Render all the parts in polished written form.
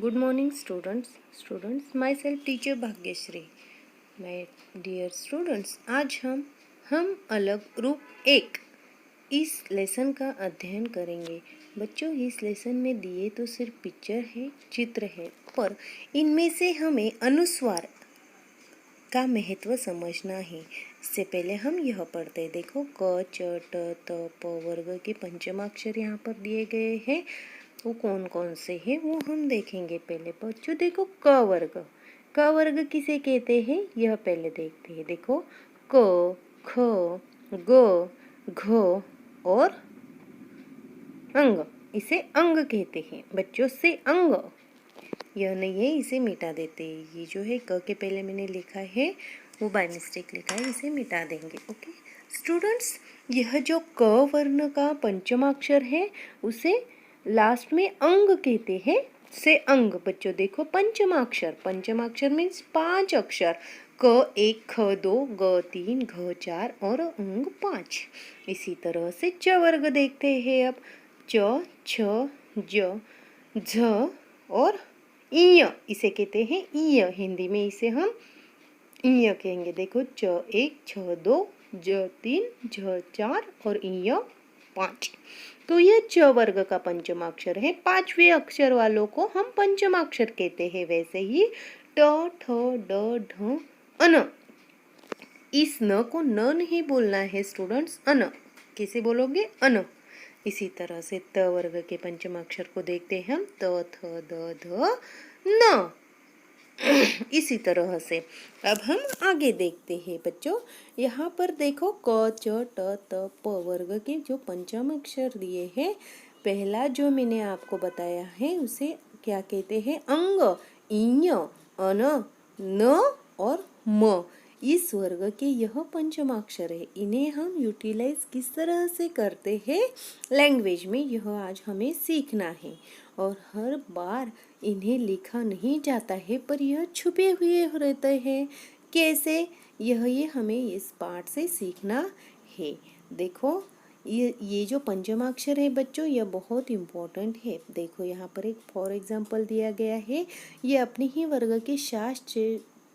Good morning, students. Myself teacher Bhagyashree. My dear students, आज हम अलग रूप एक इस लेसन का अध्ययन करेंगे. बच्चों, इस लेसन में दिए तो सिर्फ पिक्चर है, चित्र है, पर इनमें से हमें अनुस्वार का महत्व समझना है. इससे पहले हम यह पढ़ते हैं. देखो, क च ट त प वर्ग के पंचमाक्षर यहाँ पर दिए गए हैं. वो कौन कौन से हैं वो हम देखेंगे. पहले बच्चों देखो, क वर्ग किसे कहते हैं यह पहले देखते हैं. देखो, क ख ग घ और अंग, इसे अंग कहते हैं. बच्चों, से अंग यह नहीं है, इसे मिटा देते हैं. ये जो है क के पहले मैंने लिखा है वो बाय मिस्टेक लिखा है, इसे मिटा देंगे. ओके स्टूडेंट्स, यह जो क वर्ण का पंचमाक्षर है उसे लास्ट में अंग कहते हैं. से अंग. बच्चों देखो, पंचमाक्षर मीन्स 5 अक्षर. क 1 ख 2 ग 3 घ 4 और अंग 5. इसी तरह से च वर्ग देखते हैं. अब च छ ज झ और ईय, इसे कहते हैं ईय. हिंदी में इसे हम ईय कहेंगे. देखो, च 1 छ 2 ज 3 झ 4 और ईय 5. तो यह च वर्ग का पंचमाक्षर है. 5वें अक्षर वालों को हम पंचमाक्षर कहते हैं. वैसे ही ट ठ ड ढ अन, इस न को न नहीं बोलना है स्टूडेंट्स, अन. कैसे बोलोगे? अन. इसी तरह से त वर्ग के पंचमाक्षर को देखते हैं हम. त थ द ध न. इसी तरह से अब हम आगे देखते हैं. बच्चों यहाँ पर देखो, क च ट त प वर्ग के जो पंचमाक्षर दिए हैं, पहला जो मैंने आपको बताया है उसे क्या कहते हैं? अंग. ईय, अन, न और म. इस वर्ग के यह पंचमाक्षर है. इन्हें हम यूटिलाइज किस तरह से करते हैं लैंग्वेज में, यह आज हमें सीखना है. और हर बार इन्हें लिखा नहीं जाता है, पर यह छुपे हुए रहते हैं. कैसे? ये हमें इस पाठ से सीखना है. देखो, ये जो पंचमाक्षर है बच्चों, यह बहुत इम्पोर्टेंट है. देखो, यहाँ पर एक फॉर एग्जाम्पल दिया गया है. ये अपने ही वर्ग के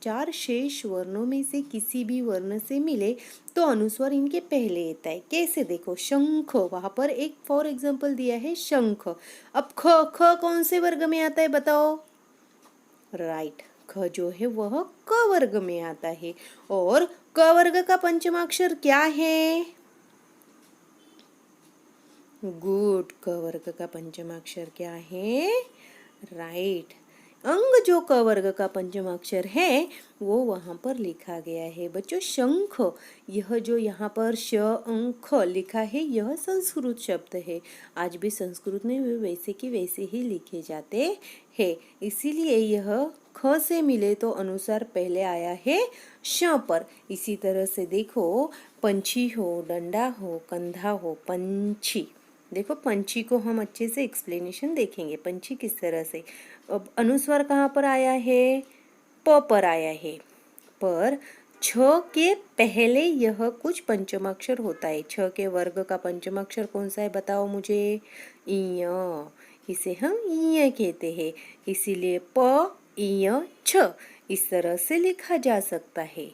4 शेष वर्णों में से किसी भी वर्ण से मिले तो अनुस्वार इनके पहले आता है. कैसे? देखो, शंख, वहां पर एक फॉर एग्जाम्पल दिया है शंख. अब ख कौन से वर्ग में आता है बताओ? राइट, ख जो है वह क वर्ग में आता है. और क वर्ग का पंचमाक्षर क्या है? गुड, क वर्ग का पंचमाक्षर क्या है? राइट, अंग जो क वर्ग का पंचमाक्षर है वो वहां पर लिखा गया है. बच्चों, शंख, यह जो यहाँ पर श अंख लिखा है यह संस्कृत शब्द है. आज भी संस्कृत में वैसे की वैसे ही लिखे जाते हैं. इसीलिए यह ख से मिले तो अनुसार पहले आया है श पर. इसी तरह से देखो, पंछी हो, डंडा हो, कंधा हो, पंछी. देखो, पंछी को हम अच्छे से एक्सप्लेनेशन देखेंगे. पंछी किस तरह से. अब अनुस्वार कहाँ पर आया है? प पर आया है. पर छ के पहले यह कुछ पंचमाक्षर होता है. छ के वर्ग का पंचमाक्षर कौन सा है बताओ मुझे? ईय. इसे हम ईय कहते हैं. इसीलिए प ईय छ इस तरह से लिखा जा सकता है.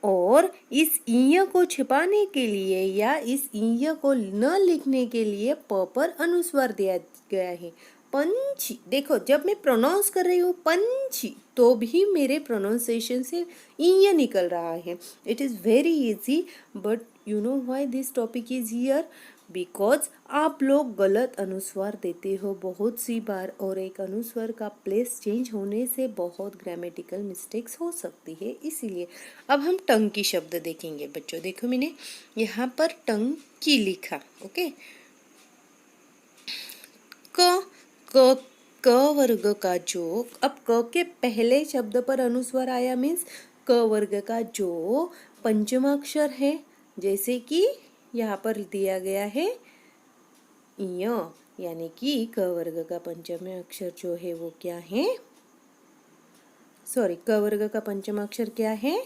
और इस ईय को छिपाने के लिए या इस ईय को न लिखने के लिए प पर अनुस्वार दिया गया है. पंछी. देखो, जब मैं प्रोनाउंस कर रही हूँ पंछी, तो भी मेरे प्रोनाउंसिएशन से ईय निकल रहा है. It is very easy, but you know why this topic is here? Because आप लोग गलत अनुस्वार देते हो बहुत सी बार, और एक अनुस्वार का प्लेस चेंज होने से बहुत ग्रामेटिकल मिस्टेक्स हो सकती है. इसीलिए अब हम टंकी शब्द देखेंगे. बच्चों देखो, मैंने यहाँ पर टंकी लिखा. ओके, क क क वर्ग का जो, अब क के पहले शब्द पर अनुस्वार आया मीन्स क वर्ग का जो पंचमाक्षर है, जैसे कि यहाँ पर दिया गया है य, यानी कि क वर्ग का पंचमाक्षर जो है वो क्या है? सॉरी, क वर्ग का पंचमाक्षर क्या है?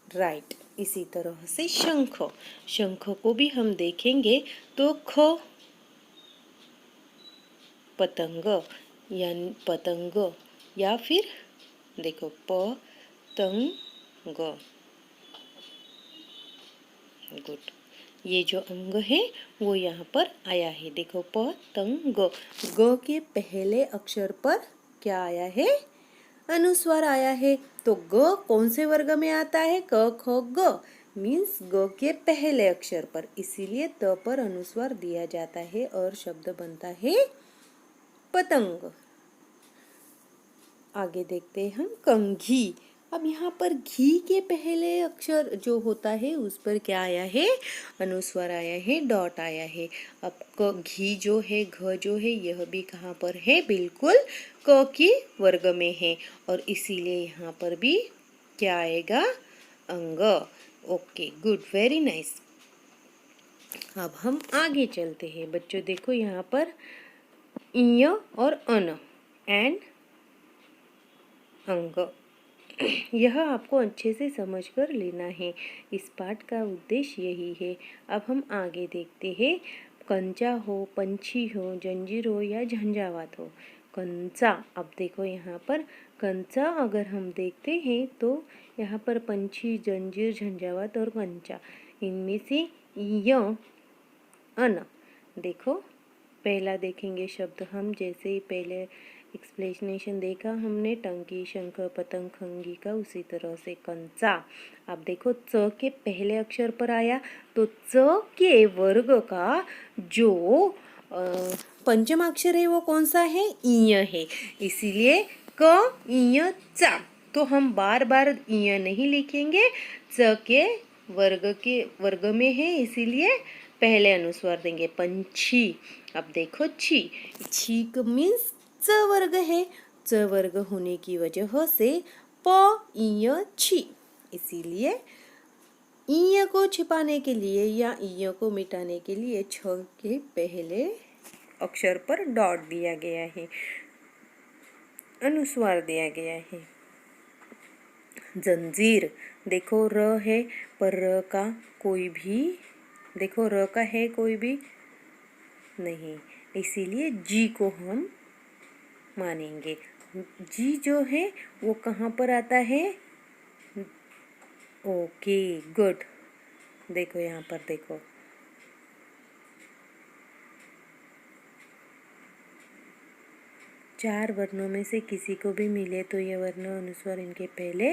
राइट. इसी तरह से शंख. शंख को भी हम देखेंगे तो ख पतंग, यानी पतंग, या फिर देखो पतंग। गुड। ये जो अंग है वो यहाँ पर आया है, देखो पतंग। ग के पहले अक्षर पर क्या आया है? अनुस्वार आया है। तो ग कौन से वर्ग में आता है? क ख ग मीन्स ग के पहले अक्षर पर, इसीलिए त पर अनुस्वार दिया जाता है और शब्द बनता है पतंग। आगे देखते हैं हम कंघी। अब यहाँ पर घी के पहले अक्षर जो होता है उस पर क्या आया है? अनुस्वार आया है, डॉट आया है। अब घी जो है, घ जो है, यह भी कहाँ पर है? बिल्कुल क की वर्ग में है और इसीलिए यहाँ पर भी क्या आएगा? अंग। Okay, good, very nice. अब हम आगे चलते हैं बच्चों। देखो यहाँ पर इय और अन एंड अंग, यह आपको अच्छे से समझकर लेना है। इस पाठ का उद्देश्य यही है। अब हम आगे देखते हैं। कंचा हो, पंछी हो, जंजीर हो या झंझावात हो। कंचा, अब देखो यहाँ पर कंचा अगर हम देखते हैं तो यहाँ पर पंछी, जंजीर, झंझावात और कंचा, इनमें से य अन। देखो पहला देखेंगे शब्द हम, जैसे ही पहले एक्सप्लेनेशन देखा हमने टंकी, शंख, पतंग, खंगी का, उसी तरह से कंचा। अब देखो च के पहले अक्षर पर आया तो च के वर्ग का जो पंचम अक्षर है वो कौन सा है? ईय है, इसीलिए क ईय चा। तो हम बार बार ईय नहीं लिखेंगे, च के वर्ग में है इसीलिए पहले अनुस्वार देंगे। पंछी। अब देखो छी, छीक मीन्स च वर्ग है, च वर्ग होने की वजह से प ईय छी, इसीलिए ईय को छिपाने के लिए या ईय को मिटाने के लिए छ के पहले अक्षर पर डॉट दिया गया है, अनुस्वार दिया गया है। जंजीर, देखो र है पर र का कोई भी, देखो र का है कोई भी नहीं, इसीलिए जी को हम मानेंगे। जी जो है वो कहाँ पर आता है? Okay, good. देखो यहाँ पर देखो, चार वर्णों में से किसी को भी मिले तो यह वर्ण अनुस्वार इनके पहले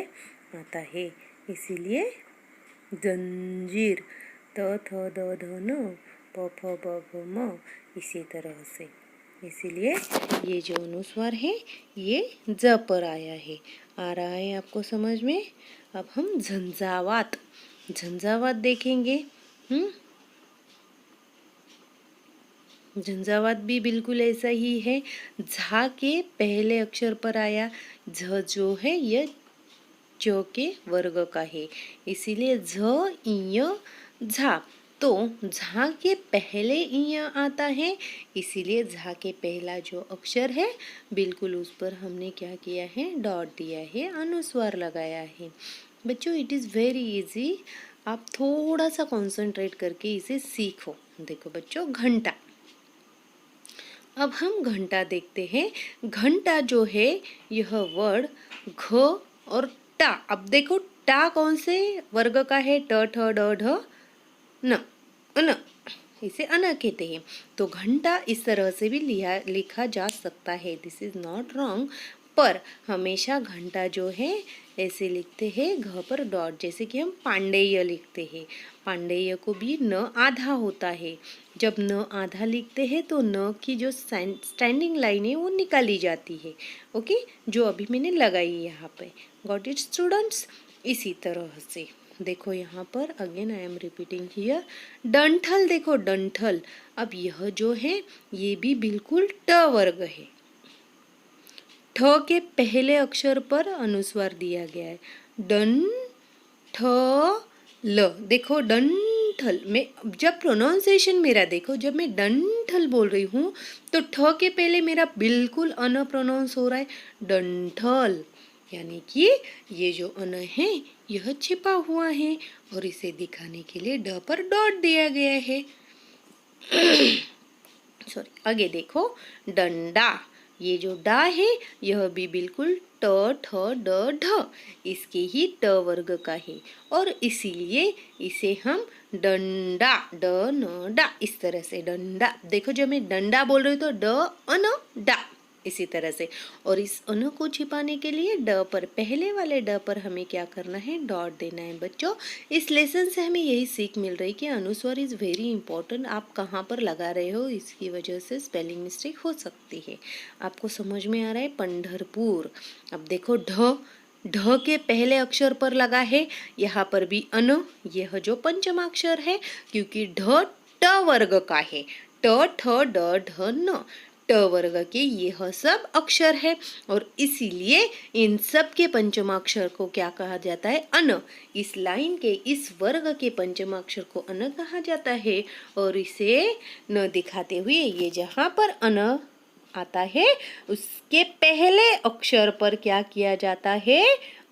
आता है, इसीलिए जंजीर, त थ द ध न, प फ ब भ म, इसी तरह से, इसीलिए ये जो अनुस्वार है ये ज पर आया है। आ रहा है आपको समझ में? अब हम झंझावात, झंझावात देखेंगे। झंझावात भी बिल्कुल ऐसा ही है। झा के पहले अक्षर पर आया, झ जो है यह च के वर्ग का है, इसीलिए झ ईय झा। तो झा के पहले ईय आता है, इसीलिए झा के पहला जो अक्षर है बिल्कुल उस पर हमने क्या किया है? डॉट दिया है, अनुस्वार लगाया है। बच्चों इट इज़ वेरी इजी, आप थोड़ा सा कंसंट्रेट करके इसे सीखो। देखो बच्चों घंटा, अब हम घंटा देखते हैं। घंटा जो है यह वर्ड घ और टा, अब देखो टा कौन से वर्ग का है? ट ठ ड ढ न, अन, इसे अन कहते हैं। तो घंटा इस तरह से भी लिखा जा सकता है, दिस इज नॉट रॉन्ग, पर हमेशा घंटा जो है ऐसे लिखते हैं घ पर डॉट, जैसे कि हम पांडेय लिखते हैं। पांडेय को भी न आधा होता है, जब न आधा लिखते हैं तो न की जो स्टैंडिंग लाइन है वो निकाली जाती है। ओके, जो अभी मैंने लगाई यहाँ पे। Got it students? इसी तरह से देखो यहाँ पर again I am repeating here, डंठल। देखो डंठल, अब यह जो है ये भी बिल्कुल ट वर्ग है, ठ के पहले अक्षर पर अनुस्वार दिया गया है। डन ठ ल, देखो डंठल में जब प्रोनाउंसिएशन मेरा देखो, जब मैं डंठल बोल रही हूँ तो ठ के पहले मेरा बिल्कुल अन प्रोनाउंस हो रहा है, डंठल, यानी कि ये जो अन है यह छिपा हुआ है और इसे दिखाने के लिए ड पर डॉट दिया गया है। सॉरी, आगे देखो डंडा। ये जो डा है यह भी बिल्कुल ट ठ ड ढ इसके ही ट वर्ग का है और इसीलिए इसे हम डंडा ड न डा इस तरह से डंडा। देखो जब मैं डंडा बोल रही हूँ तो ड अन डा इसी तरह से। और इस अन को छिपाने के लिए ड पर, पहले वाले ड पर हमें क्या करना है, डॉट देना है। बच्चों इस लेसन से हमें यही सीख मिल रही है कि अनुस्वार इज़ वेरी इंपॉर्टेंट। आप कहाँ पर लगा रहे हो इसकी वजह से स्पेलिंग मिस्टेक हो सकती है। आपको समझ में आ रहा है पंढरपुर। अब देखो ढ के पहले अक्षर पर लगा है, यहाँ पर भी अन, यह जो पंचमाक्षर है क्योंकि ढ ट वर्ग का है, ट ठ ड ढ न ट वर्ग के यह सब अक्षर है और इसीलिए इन सब के पंचमाक्षर को क्या कहा जाता है, अन। इस लाइन के इस वर्ग के पंचमाक्षर को अन कहा जाता है और इसे न दिखाते हुए ये जहाँ पर अन आता है उसके पहले अक्षर पर क्या किया जाता है,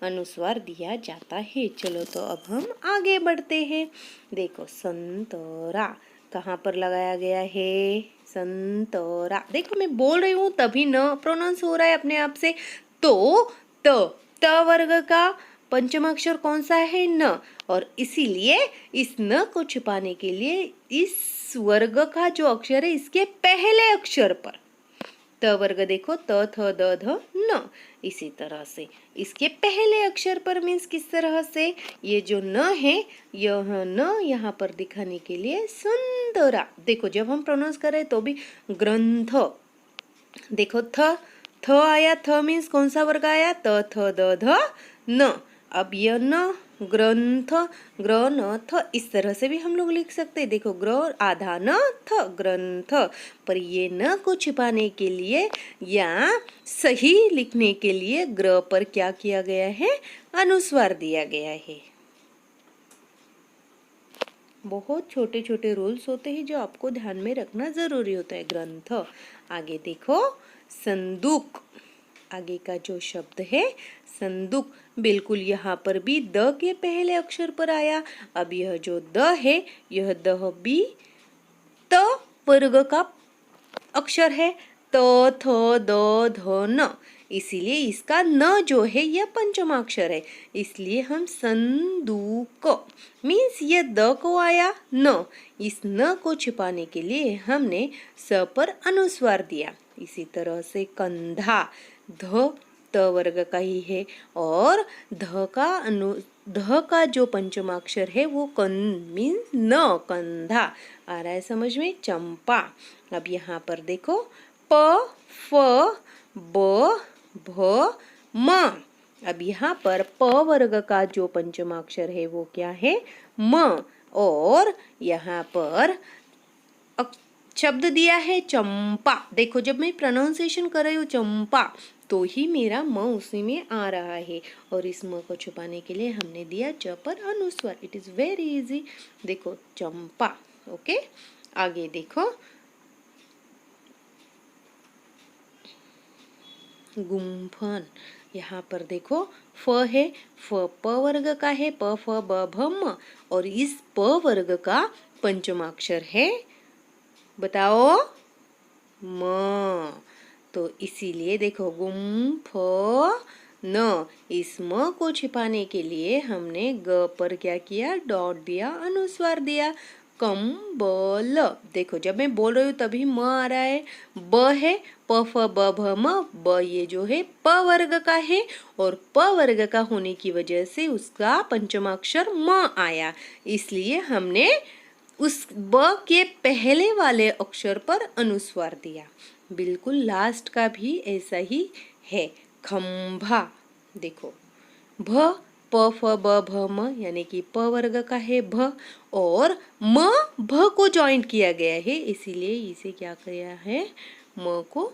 अनुस्वार दिया जाता है। चलो तो अब हम आगे बढ़ते हैं। देखो संतरा कहाँ पर लगाया गया है, संतरा। देखो मैं बोल रही हूँ तभी न प्रोनाउंस हो रहा है अपने आप से। तो त वर्ग का पंचमाक्षर कौन सा है, न, और इसीलिए इस न को छुपाने के लिए इस वर्ग का जो अक्षर है इसके पहले अक्षर पर त वर्ग देखो त थ द ध न, इसी तरह से इसके पहले अक्षर पर मीन्स किस तरह से, ये जो न है यह न यहाँ पर दिखाने के लिए संतरा। देखो जब हम प्रोनाउंस करें तो भी ग्रंथ, देखो थ आया, थ मीन्स कौन सा वर्ग आया, त थ द ध न। अब यह न ग्रंथ, ग्र न थ, इस तरह से भी हम लोग लिख सकते हैं। देखो ग्र आधा न थ ग्रंथ, पर ये न को छिपाने के लिए या सही लिखने के लिए ग्र पर क्या किया गया है, अनुस्वार दिया गया है। बहुत छोटे छोटे रूल्स होते हैं जो आपको ध्यान में रखना जरूरी होता है। ग्रंथ, आगे देखो संदूक, आगे का जो शब्द है संदूक, बिल्कुल यहाँ पर भी द के पहले अक्षर पर आया। अब यह जो द है यह द भी त वर्ग का अक्षर है, त थ द ध न, इसीलिए इसका न जो है यह पंचमाक्षर है, इसलिए हम संदूक मीन्स ये द को आया न, इस न को छिपाने के लिए हमने स पर अनुस्वार दिया। इसी तरह से कंधा, ध त वर्ग का ही है और ध का जो पंचमाक्षर है वो कं मीन्स न, कंधा। आ रहा है समझ में। चंपा, अब यहाँ पर देखो प फ ब भ म, अब यहाँ पर प वर्ग का जो पंचमाक्षर है वो क्या है, म, और यहाँ पर शब्द दिया है चंपा। देखो जब मैं प्रोनाउंसिएशन कर रही हूँ चंपा तो ही मेरा म उसी में आ रहा है और इस म को छुपाने के लिए हमने दिया च पर अनुस्वार। It is very easy. देखो चंपा, ओके। आगे देखो गुम्फन, यहाँ पर देखो फ है, फ प वर्ग का है, प फ ब भ म, और इस प वर्ग का पंचमाक्षर है, बताओ, म। तो इसीलिए देखो गुम्फ न, इस म को छिपाने के लिए हमने ग पर क्या किया, डॉट दिया, अनुस्वार दिया। कंबल, देखो जब मैं बोल रही हूँ तभी म आ रहा है, ब है, प फ ब भ म, ब ये जो है प वर्ग का है और प वर्ग का होने की वजह से उसका पंचमाक्षर म आया, इसलिए हमने उस ब के पहले वाले अक्षर पर अनुस्वार दिया। बिल्कुल लास्ट का भी ऐसा ही है। खंभा, देखो भ प फ ब भ म यानी कि प वर्ग का है भ और म भ को जॉइंट किया गया है, इसीलिए इसे क्या किया है, म को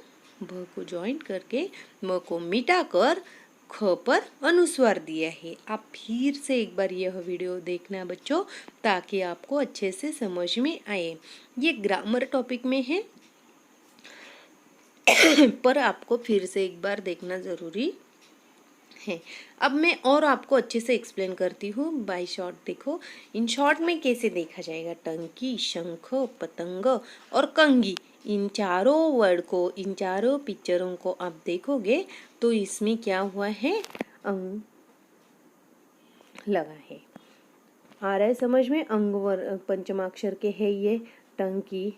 भ को जॉइंट करके म को मिटाकर ख पर अनुस्वार दिया है। आप फिर से एक बार यह वीडियो देखना बच्चों ताकि आपको अच्छे से समझ में आए। ये ग्रामर टॉपिक में है पर आपको फिर से एक बार देखना जरूरी है। अब मैं और आपको अच्छे से एक्सप्लेन करती हूँ बाय शॉर्ट। देखो इन शॉर्ट में कैसे देखा जाएगा, टंकी, शंख, पतंग और कंगी, इन चारों वर्ड को, इन चारों पिक्चरों को आप देखोगे तो इसमें क्या हुआ है, अंग लगा है। आ रहा है समझ में? अंग पंचमाक्षर के है ये, टंकी।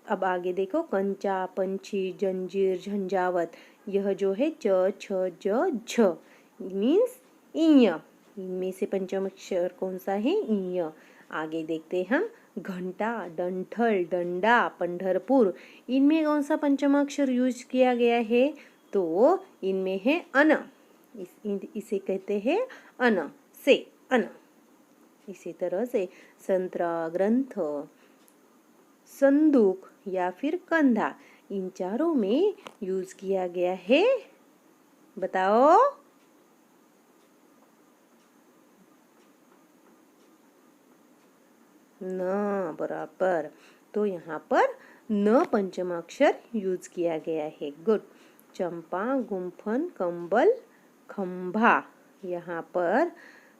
अब आगे देखो, कंचा, पंछी, जंजीर, झंझावत, यह जो है च छ ज झ मीन्स इय। इनमें से पंचम अक्षर कौन सा है? इय। आगे देखते हम, घंटा, डंठल, डंडा, पंढरपुर, इनमें कौन सा पंचम अक्षर यूज किया गया है? तो इनमें है अन। इसे कहते हैं अन, से अन। इसी तरह से संतरा, ग्रंथ, संदूक या फिर कंधा, इन चारों में यूज किया गया है। बताओ। न, बराबर। तो यहाँ पर न पंचमाक्षर यूज किया गया है। गुड। चंपा, गुम्फन, कंबल, खंभा, यहाँ पर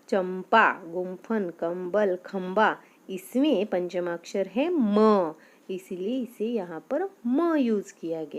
चंपा, गुम्फन, कंबल, खंबा, इसमें पंचमाक्षर है म, इसलिए इसे यहाँ पर म यूज किया गया।